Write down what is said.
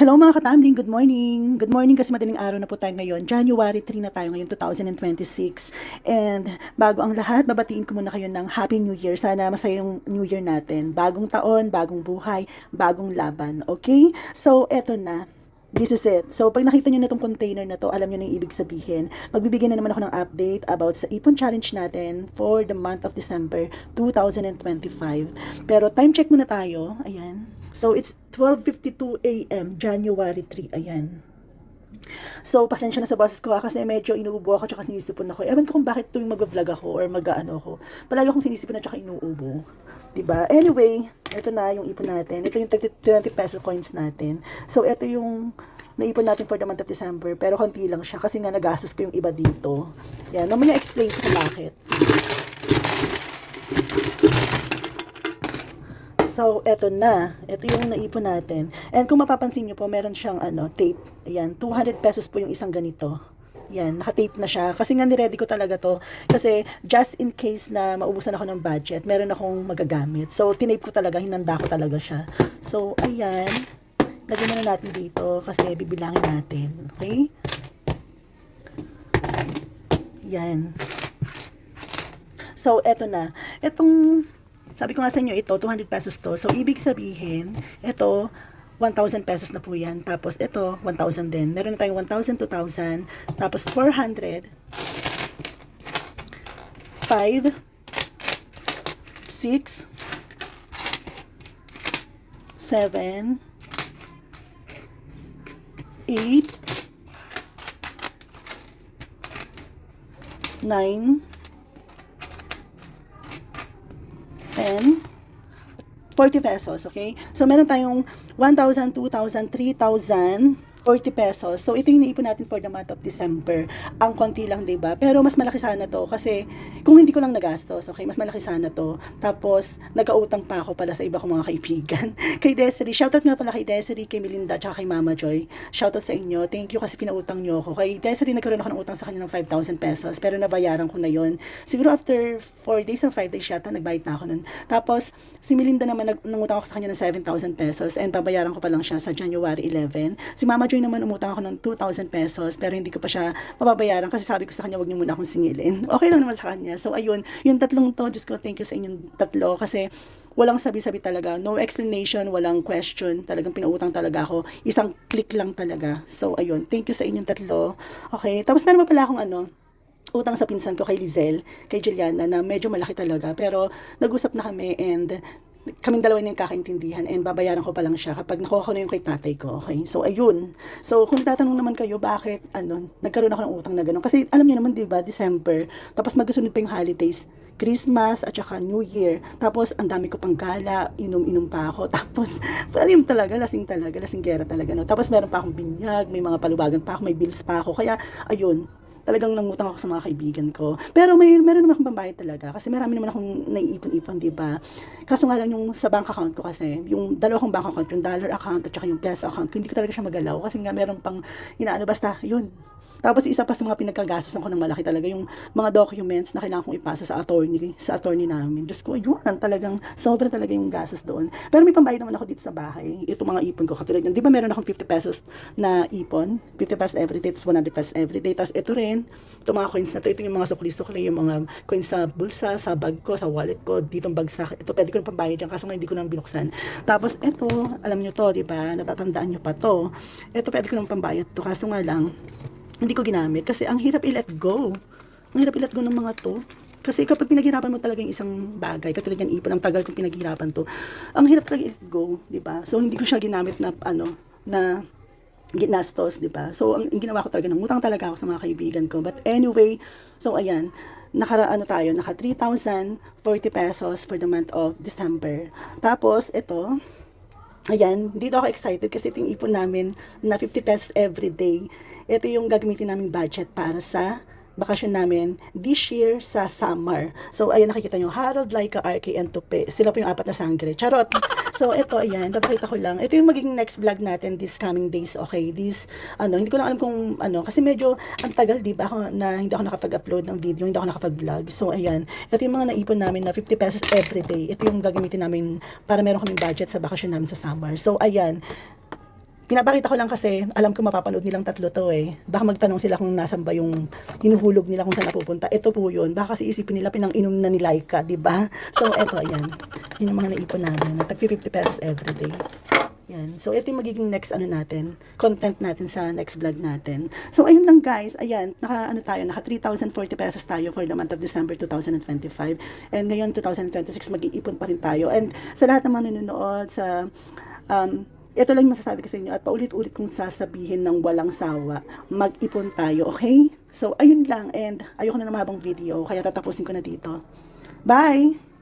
Hello mga katambling, good morning. Good morning kasi madaling araw na po tayo ngayon. January 3 na tayo ngayon, 2026. And bago ang lahat, babatiin ko muna kayo ng Happy New Year. Sana masaya yung New Year natin. Bagong taon, bagong buhay, bagong laban. Okay? So, eto na. This is it. So, pag nakita nyo na itong container na to, alam nyo na yung ibig sabihin. Magbibigay na naman ako ng update about sa Ipon Challenge natin for the month of December 2025. Pero time check muna tayo. Ayan. So, it's 12:52 a.m. January 3. Ayan. So, pasensya na sa boses ko kasi medyo inuubo ako tsaka sinisipon ako. Ewan ko kung bakit tuwing mag-vlog ako or mag-ano ako. Palagi akong sinisipon at tsaka inuubo. Diba? Anyway, ito na yung ipon natin. Ito yung 20 peso coins natin. So, ito yung naipon natin for the month of December. Pero konti lang siya kasi nga nagastos ko yung iba dito. Yan. Mamaya explain ko kung bakit. So, eto na. Ito yung naipon natin. And kung mapapansin nyo po, meron siyang tape. Ayan, 200 pesos po yung isang ganito. Yan, naka-tape na siya. Kasi nga niready ko talaga to. Kasi just in case na maubusan ako ng budget, meron akong magagamit. So, tinape ko talaga, hinanda ko talaga siya. So, ayan. Lagyan na natin dito kasi bibilangin natin. Okay? Yan. So, eto na. Sabi ko nga sa inyo, ito, 200 pesos to. So, ibig sabihin, ito, 1,000 pesos na po yan. Tapos, ito, 1,000 din. Meron na tayong 1,000, 2,000. Tapos, 400. 5. 6. 7. 8. 9. 10, 40 pesos, okay? So, meron tayong 1,000, 2,000, 3,000, 40 pesos. So, ito yung naipon natin for the month of December. Ang konti lang, diba? Pero mas malaki sana to kasi kung hindi ko lang nagastos, okay? Mas malaki sana to. Tapos, nagkautang pa ako pala sa iba kong mga kaibigan. Kay Desiree, shoutout nga pala kay Desiree, kay Melinda, tsaka kay Mama Joy. Shoutout sa inyo. Thank you kasi pinautang nyo ako. Kay Desiree, nagkaroon ako ng utang sa kanya ng 5,000 pesos. Pero nabayaran ko na yon. Siguro after 4 days or 5 days yata, nagbayad na ako nun. Tapos, si Melinda naman, nangutang ako sa kanya ng 7,000 pesos and babayaran ko pa lang siya sa January 11. Si Mama Joy naman umutang ako ng 2,000 pesos pero hindi ko pa siya mababayaran kasi sabi ko sa kanya wag niyo muna akong singilin. Okay lang naman sa kanya. So ayun, yung tatlong to, just ko thank you sa inyong tatlo kasi walang sabi-sabi talaga, no explanation, walang question, talagang pinautang talaga ako. Isang click lang talaga. So ayun, thank you sa inyong tatlo. Okay, tapos meron pa pala akong utang sa pinsan ko kay Lizelle, kay Juliana na medyo malaki talaga pero nag-usap na kami and kaming dalawa na yung kakaintindihan and babayaran ko pa lang siya kapag nakuha ko na yung kay tatay ko, okay? So, ayun. So, kung tatanong naman kayo, bakit, nagkaroon ako ng utang na gano'n? Kasi, alam niyo naman, di ba, December, tapos magkasunod pa yung holidays, Christmas, at saka New Year. Tapos, ang dami ko pang gala, inom-inom pa ako. Tapos, alam talaga, lasinggera talaga, no? Tapos, meron pa akong binyag, may mga palubagan pa ako, may bills pa ako. Kaya, ayun, talagang nangutang ako sa mga kaibigan ko. Pero meron naman akong pambayad talaga kasi marami naman akong naiipon-ipon, 'di ba? Kaso nga lang yung sa bank account ko kasi, yung dalawa kong bank account, yung dollar account at saka yung peso account, hindi ko talaga siya magalaw kasi nga meron pang basta yun. Tapos isa pa sa mga pinagkagastos ko ng malaki talaga yung mga documents na kailangan kong ipasa sa attorney namin. Diyos ko, yun, talagang sobra talaga yung gastos doon. Pero may pambayad naman ako dito sa bahay. Ito mga ipon ko, katulad yun. Di ba meron akong 50 pesos na ipon? 50 pesos everyday, tapos 100 pesos everyday. Tapos ito rin, ito mga coins na to, ito yung mga sukli-sukli, yung mga coins sa bulsa, sa bag ko, sa wallet ko, ditong bagsak. Ito pwede ko ng pambayad dyan, kaso nga hindi ko nang binuksan. Tapos ito, alam nyo to, di ba? Natatandaan nyo pa to. Ito pwede ko ng pambayad to, kaso nga lang, hindi ko ginamit kasi ang hirap i-let go. Ang hirap i-let go ng mga to. Kasi kapag pinaghirapan mo talaga yung isang bagay, katulad yan ipon, ang tagal kong pinaghirapan to, ang hirap talaga i-let go, di ba? So, hindi ko siya ginamit na, na ginastos, di ba? So, ang ginawa ko talaga, namutang talaga ako sa mga kaibigan ko. But anyway, so, ayan, naka 3,040 pesos for the month of December. Tapos, ito, ayan, dito ako excited kasi ito yung ipon namin na 50 pesos every day. Ito yung gagamitin naming budget para sa bakasyon namin this year sa summer. So, ayan, nakikita nyo, Harold, Laika, RK, and Tupi. Sila po yung apat na sangre. Charot! So, ito, ayan, napakita ko lang. Ito yung magiging next vlog natin this coming days, okay? Hindi ko lang alam kung, kasi medyo, ang tagal, di ba, na hindi ako nakapag-upload ng video, hindi ako nakapag-vlog. So, ayan, ito yung mga naipon namin na 50 pesos every day. Ito yung gagamitin namin para meron kaming budget sa bakasyon namin sa summer. So, ayan, Pinapakita ko lang kasi, alam ko mapapanood nilang tatlo to eh. Baka magtanong sila kung nasan ba yung hinuhulog nila kung saan napupunta. Ito po yun. Baka kasi isipin nila pinang-inom na ni Laika, di ba? So, eto, ayan. Yun yung mga naipon namin. Tag 50 pesos everyday. Yan. So, ito yung magiging next ano natin, content natin sa next vlog natin. So, ayun lang guys. Ayan, naka 3,040 pesos tayo for the month of December 2025. And ngayon, 2026, mag-iipon pa rin tayo. And sa lahat ng mga nanonood, sa ito lang yung masasabi ko sa inyo at paulit-ulit kong sasabihin ng walang sawa, mag-ipon tayo, okay? So, ayun lang and ayoko na ng mahabang video, kaya tatapusin ko na dito. Bye!